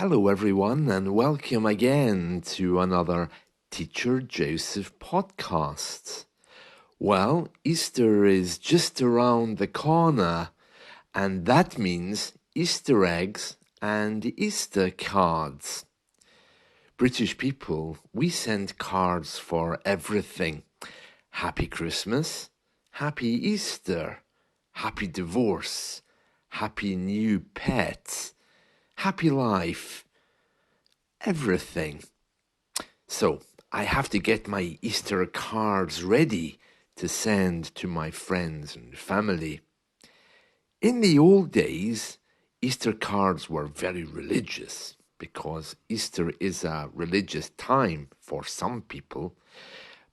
Hello, everyone, and welcome again to another Teacher Joseph podcast. Well, Easter is just around the corner, and that means Easter eggs and Easter cards. British people, we send cards for everything. Happy Christmas, Happy Easter, Happy Divorce, Happy New Pet, Happy Life, everything. So I have to get my Easter cards ready to send to my friends and family. In the old days, Easter cards were very religious because Easter is a religious time for some people.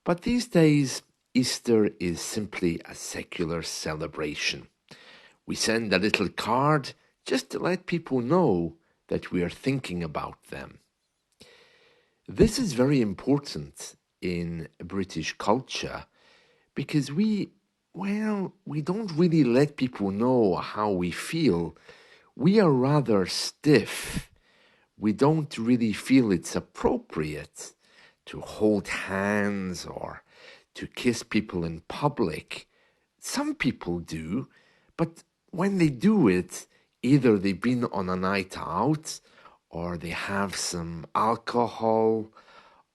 But these days, Easter is simply a secular celebration. We send a little card just to let people know that we are thinking about them. This is very important in British culture because we don't really let people know how we feel. We are rather stiff. We don't really feel it's appropriate to hold hands or to kiss people in public. Some people do, but when they do it, either they've been on a night out, or they have some alcohol,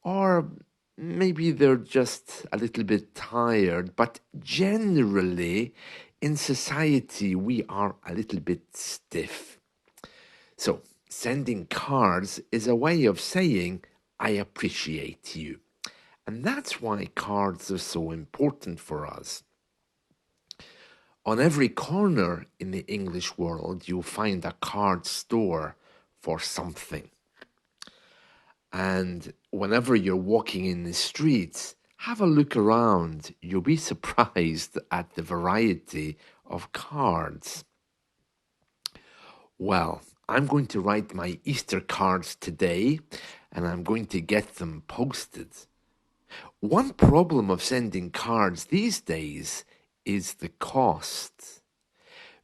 or maybe they're just a little bit tired. But generally, in society, we are a little bit stiff. So, sending cards is a way of saying, I appreciate you. And that's why cards are so important for us. On every corner in the English world, you'll find a card store for something. And whenever you're walking in the streets, have a look around. You'll be surprised at the variety of cards. Well, I'm going to write my Easter cards today, and I'm going to get them posted. One problem of sending cards these days is the cost,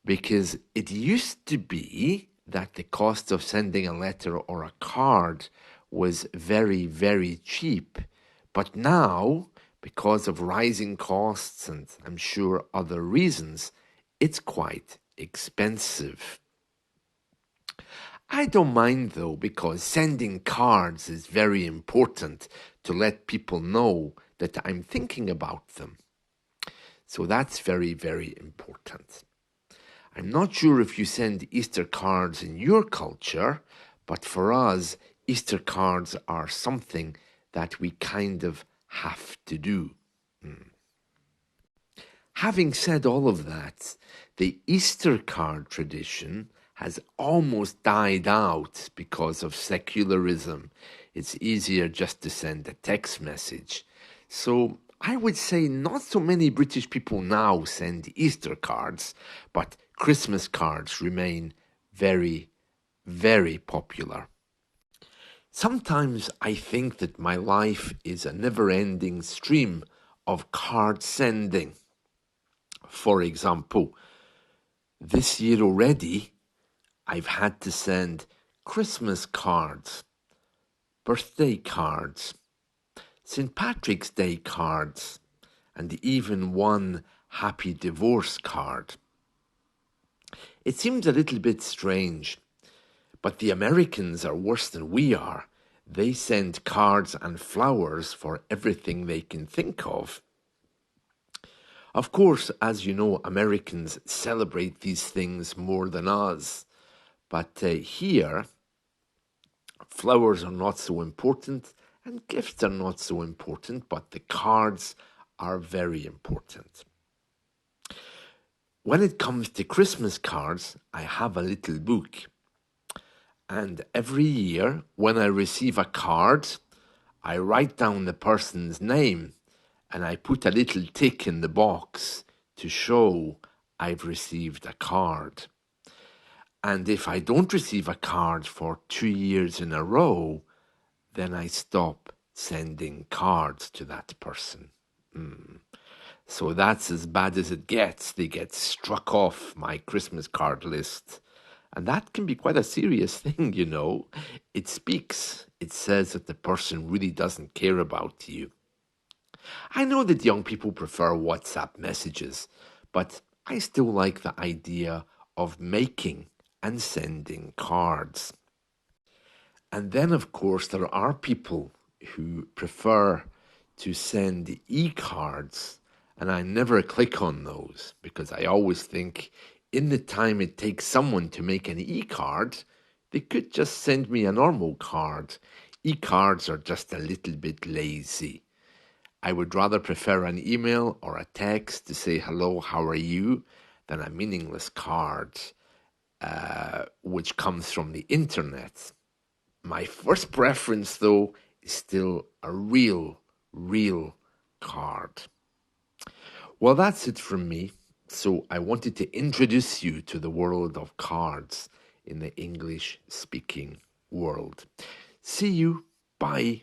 because it used to be that the cost of sending a letter or a card was very, very cheap. But now, because of rising costs and I'm sure other reasons, it's quite expensive. I don't mind though, because sending cards is very important to let people know that I'm thinking about them. So that's very, very important. I'm not sure if you send Easter cards in your culture, but for us, Easter cards are something that we kind of have to do. Having said all of that, the Easter card tradition has almost died out because of secularism. It's easier just to send a text message. So I would say not so many British people now send Easter cards, but Christmas cards remain very, very popular. Sometimes I think that my life is a never-ending stream of card sending. For example, this year already, I've had to send Christmas cards, birthday cards, St. Patrick's Day cards, and even one Happy Divorce card. It seems a little bit strange, but the Americans are worse than we are. They send cards and flowers for everything they can think of. Of course, as you know, Americans celebrate these things more than us. But here, flowers are not so important and gifts are not so important, but the cards are very important. When it comes to Christmas cards, I have a little book. And every year, when I receive a card, I write down the person's name and I put a little tick in the box to show I've received a card. And if I don't receive a card for 2 years in a row, then I stop sending cards to that person. So that's as bad as it gets. They get struck off my Christmas card list. And that can be quite a serious thing, you know. It speaks, it says that the person really doesn't care about you. I know that young people prefer WhatsApp messages, but I still like the idea of making and sending cards. And then, of course, there are people who prefer to send e-cards, and I never click on those because I always think in the time it takes someone to make an e-card, they could just send me a normal card. E-cards are just a little bit lazy. I would rather prefer an email or a text to say hello, how are you, than a meaningless card which comes from the internet. My first preference, though, is still a real card. Well, that's it from me. So I wanted to introduce you to the world of cards in the English speaking world. See you. Bye.